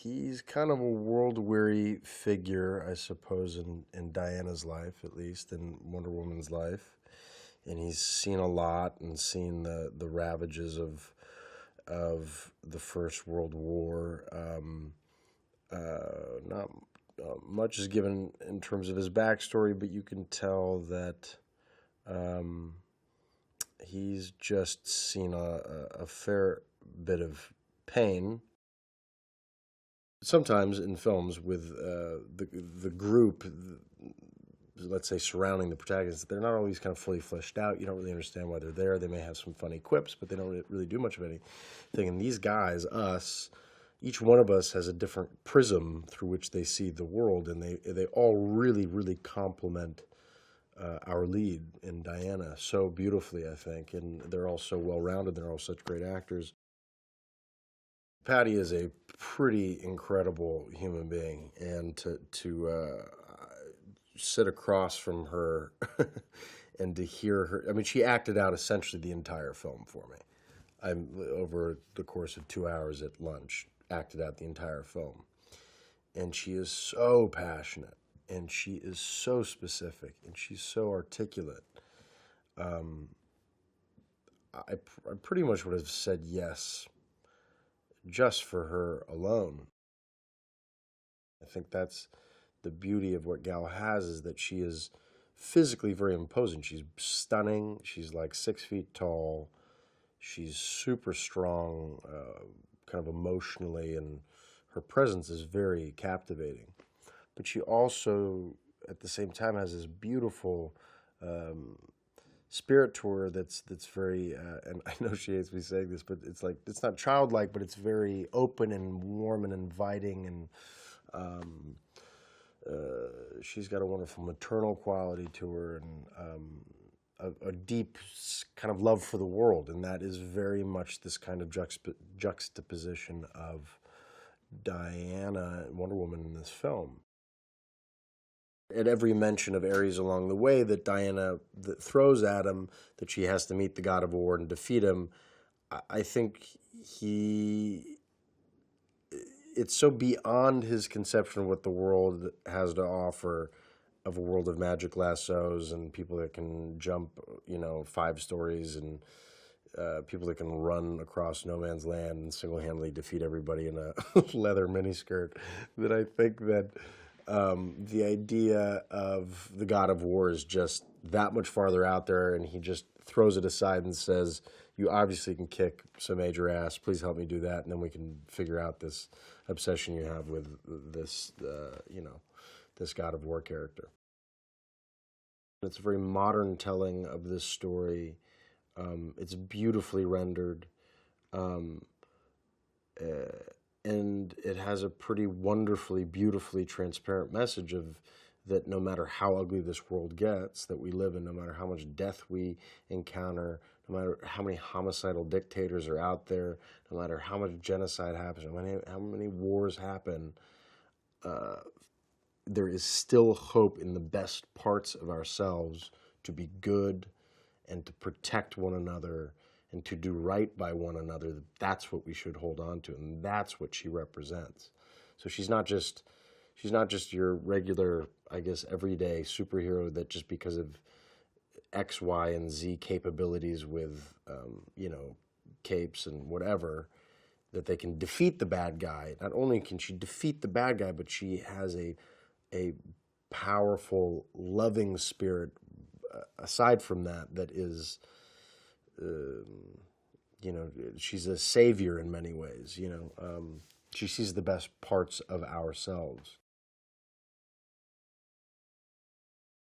He's kind of a world-weary figure, I suppose, in Diana's life, at least, in Wonder Woman's life. And he's seen a lot and seen the ravages of the First World War. Not much is given in terms of his backstory, but you can tell that um, he's just seen a fair bit of pain. Sometimes in films with the group, let's say surrounding the protagonist, they're not always kind of fully fleshed out. You don't really understand why they're there. They may have some funny quips, but they don't really do much of anything. And these guys, us, each one of us has a different prism through which they see the world, and they all really complement our lead in Diana so beautifully, I think. And they're all so well rounded. They're all such great actors. Patty is a pretty incredible human being, and to sit across from her and to hear her. I mean, she acted out essentially the entire film for me. I'm over the course of 2 hours at lunch, acted out the entire film, and she is so passionate, and she is so specific, and she's so articulate. Um, I pretty much would have said yes just for her alone. I think that's the beauty of what Gal has, is that she is physically very imposing. She's stunning. She's like 6 feet tall. She's super strong, kind of emotionally, and her presence is very captivating. But she also, at the same time, has this beautiful spirit to her that's very, and I know she hates me saying this, but it's like, it's not childlike, but it's very open and warm and inviting, and um, she's got a wonderful maternal quality to her, and a deep kind of love for the world, and that is very much this kind of juxtaposition of Diana and Wonder Woman in this film. At every mention of Ares along the way that Diana that throws at him, that she has to meet the God of War and defeat him, I think he it's so beyond his conception of what the world has to offer, of a world of magic lassos and people that can jump, 5 stories, and people that can run across no man's land and single-handedly defeat everybody in a leather miniskirt, that I think that the idea of the God of War is just that much farther out there, and he just throws it aside and says, "You obviously can kick some major ass. Please help me do that, and then we can figure out this obsession you have with this, this God of War character." It's a very modern telling of this story. It's beautifully rendered, um, uh, and it has a pretty wonderfully, beautifully transparent message of that no matter how ugly this world gets that we live in, no matter how much death we encounter, no matter how many homicidal dictators are out there, no matter how much genocide happens, how many wars happen, uh, there is still hope in the best parts of ourselves to be good and to protect one another and to do right by one another. That's what we should hold on to, and that's what she represents. So she's not just your regular, I guess, everyday superhero that just because of X, Y, and Z capabilities with, capes and whatever, that they can defeat the bad guy. Not only can she defeat the bad guy, but she has a powerful, loving spirit aside from that, that is, she's a savior in many ways. She sees the best parts of ourselves.